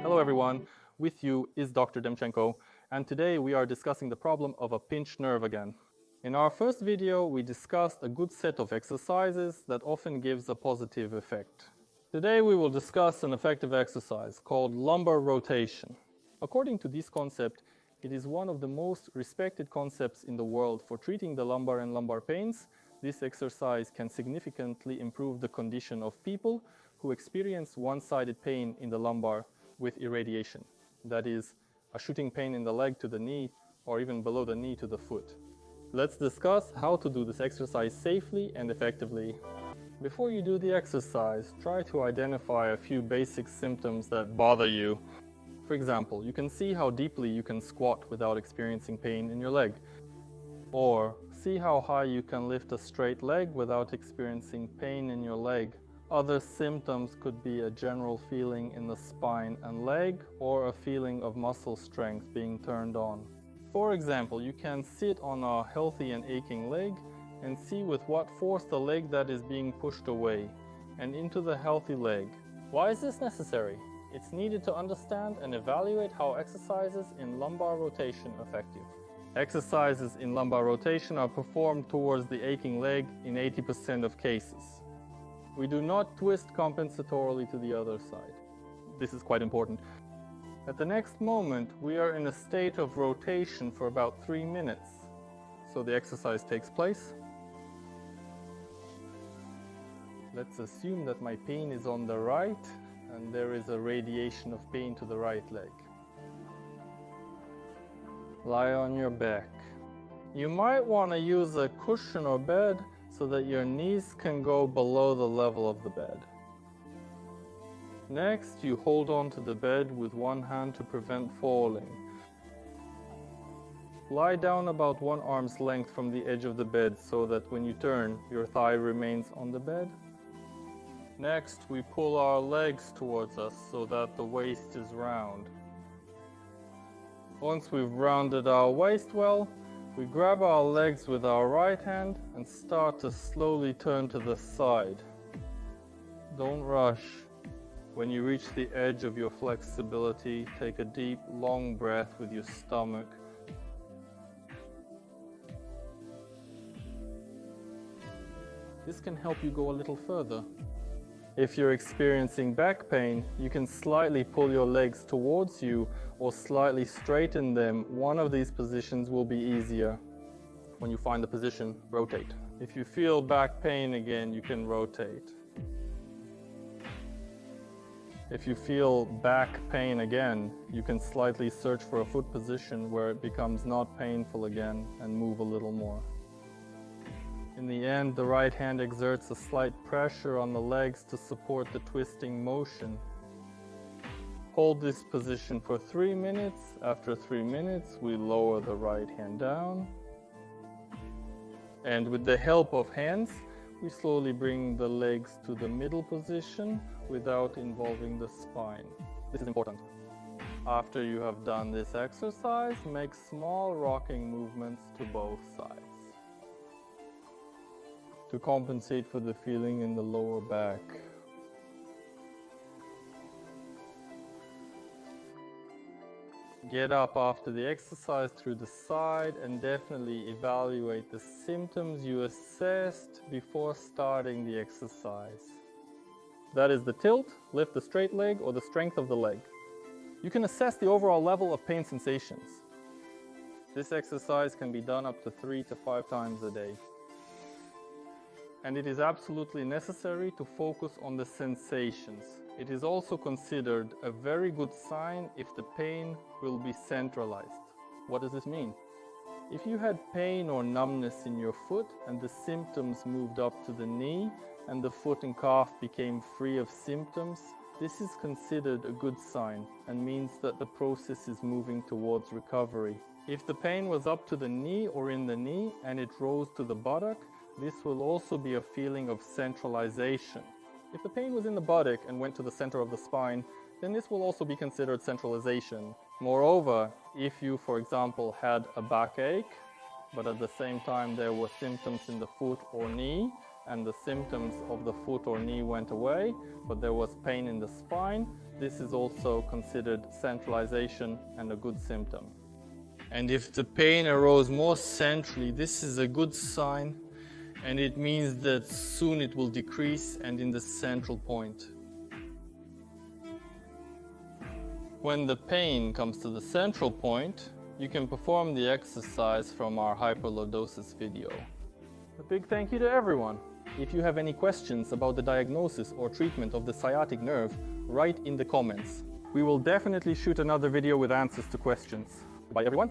Hello everyone, with you is Dr. Demchenko, and today we are discussing the problem of a pinched nerve again. In our first video, we discussed a good set of exercises that often gives a positive effect. Today we will discuss an effective exercise called lumbar rotation. According to this concept, it is one of the most respected concepts in the world for treating the lumbar and lumbar pains. This exercise can significantly improve the condition of people who experience one-sided pain in the lumbar with irradiation. That is, a shooting pain in the leg to the knee or even below the knee to the foot. Let's discuss how to do this exercise safely and effectively. Before you do the exercise, try to identify a few basic symptoms that bother you. For example, you can see how deeply you can squat without experiencing pain in your leg. Or see how high you can lift a straight leg without experiencing pain in your leg. Other symptoms could be a general feeling in the spine and leg, or a feeling of muscle strength being turned on. For example, you can sit on a healthy and aching leg and see with what force the leg that is being pushed away and into the healthy leg. Why is this necessary? It's needed to understand and evaluate how exercises in lumbar rotation affect you. Exercises in lumbar rotation are performed towards the aching leg in 80% of cases. We do not twist compensatorily to the other side. This is quite important. At the next moment, we are in a state of rotation for about 3 minutes. So the exercise takes place. Let's assume that my pain is on the right and there is a radiation of pain to the right leg. Lie on your back. You might want to use a cushion or bed so that your knees can go below the level of the bed. Next, you hold on to the bed with one hand to prevent falling. Lie down about 1 arm's length from the edge of the bed so that when you turn, your thigh remains on the bed. Next, we pull our legs towards us so that the waist is round. Once we've rounded our waist well, we grab our legs with our right hand and start to slowly turn to the side. Don't rush. When you reach the edge of your flexibility, take a deep, long breath with your stomach. This can help you go a little further. If you're experiencing back pain, you can slightly pull your legs towards you or slightly straighten them. One of these positions will be easier. When you find the position, rotate. If you feel back pain again, you can rotate. If you feel back pain again, you can slightly search for a foot position where it becomes not painful again and move a little more. In the end, the right hand exerts a slight pressure on the legs to support the twisting motion. Hold this position for 3 minutes. After 3 minutes, we lower the right hand down. And with the help of hands, we slowly bring the legs to the middle position without involving the spine. This is important. After you have done this exercise, make small rocking movements to both sides to compensate for the feeling in the lower back. Get up after the exercise through the side and definitely evaluate the symptoms you assessed before starting the exercise. That is the tilt, lift the straight leg, or the strength of the leg. You can assess the overall level of pain sensations. This exercise can be done up to 3 to 5 times a day. And it is absolutely necessary to focus on the sensations. It is also considered a very good sign if the pain will be centralized. What does this mean? If you had pain or numbness in your foot and the symptoms moved up to the knee and the foot and calf became free of symptoms, this is considered a good sign and means that the process is moving towards recovery. If the pain was up to the knee or in the knee and it rose to the buttock, this will also be a feeling of centralization. If the pain was in the buttock and went to the center of the spine, then this will also be considered centralization. Moreover, if you, for example, had a backache, but at the same time there were symptoms in the foot or knee, and the symptoms of the foot or knee went away, but there was pain in the spine, this is also considered centralization and a good symptom. And if the pain arose more centrally, this is a good sign, and it means that soon it will decrease and in the central point. When the pain comes to the central point, you can perform the exercise from our hyperlordosis video. A big thank you to everyone. If you have any questions about the diagnosis or treatment of the sciatic nerve, write in the comments. We will definitely shoot another video with answers to questions. Bye everyone.